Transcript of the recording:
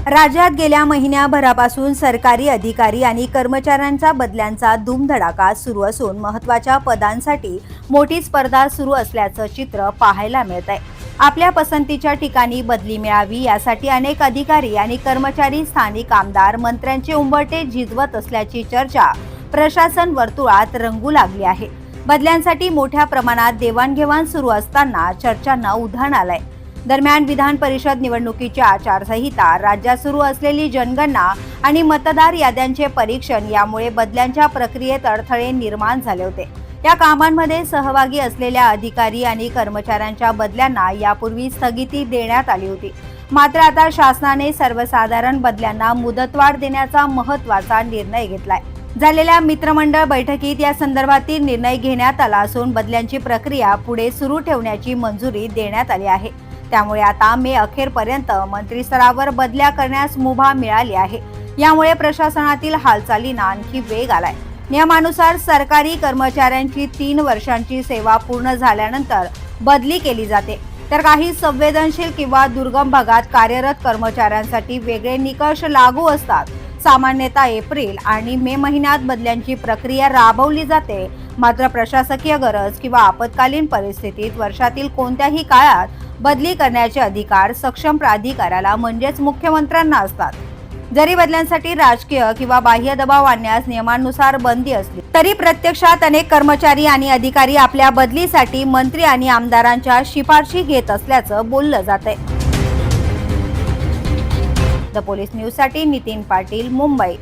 राज्यात गेल्या महिन्याभरापासून सरकारी अधिकारी आणि कर्मचाऱ्यांचा बदल्यांचा धूमधडाका सुरू असून महत्त्वाच्या पदांसाठी मोठी स्पर्धा सुरू असल्याचं चित्र पाहायला मिळत आहे। आपल्या पसंतीच्या ठिकाणी बदली मिळावी यासाठी अनेक अधिकारी आणि कर्मचारी स्थानिक आमदार मंत्र्यांचे उंबरठे झिजवत असल्याची चर्चा प्रशासन वर्तुळात रंगू लागली आहे। बदल्यांसाठी मोठ्या प्रमाणात देवाणघेवाण सुरू असताना चर्चांना उधाण आलंय। दरम्यान विधान परिषद निवडणुकीची आचारसंहिता, राज्यात सुरू असलेली जनगणना आणि मतदार याद्यांचे परीक्षण यामुळे बदल्यांच्या प्रक्रियेत अडथळे निर्माण झाले होते। या कामांमध्ये सहभागी असलेल्या अधिकारी आणि कर्मचाऱ्यांच्या बदल्यांना यापूर्वी स्थगिती देण्यात आली होती। मात्र आता शासनाने सर्वसाधारण बदल्यांना मुदतवाढ देण्याचा महत्त्वाचा निर्णय घेतलाय। झालेल्या मित्रमंडळ बैठकीत या संदर्भातील निर्णय घेण्यात आला असून बदल्यांची प्रक्रिया पुढे सुरू ठेवण्याची मंजुरी देण्यात आली आहे। त्यामुळे आता मे अखेरपर्यंत मंत्री स्तरावर बदल्या करण्यास मुभा मिळाली आहे। यामुळे प्रशासनातील हालचालींना आणखी वेग आलाय। नियमानुसार सरकारी कर्मचाऱ्यांची 3 वर्षांची सेवा पूर्ण झाल्यानंतर बदली केली जाते, तर काही संवेदनशील किंवा दुर्गम भागात कार्यरत कर्मचाऱ्यांसाठी वेगळे निकष लागू असतात। सामान्यतः एप्रिल आणि मे महिन्यात बदल्यांची प्रक्रिया राबवली जाते। मात्र प्रशासकीय गरज किंवा आपत्कालीन परिस्थितीत वर्षातील कोणत्याही काळात बदली करण्याचे अधिकार सक्षम प्राधिकाऱ्याला म्हणजेच मुख्यमंत्र्यांना असतात। जरी बदल्यांसाठी राजकीय किंवा बाह्य दबाव आणण्यास नियमानुसार बंदी असली तरी प्रत्यक्षात अनेक कर्मचारी आणि अधिकारी आपल्या बदलीसाठी मंत्री आणि आमदारांच्या शिफारशी घेत असल्याचं बोललं जातंय। द पोलीस न्यूज साठी नितीन पाटील, मुंबई।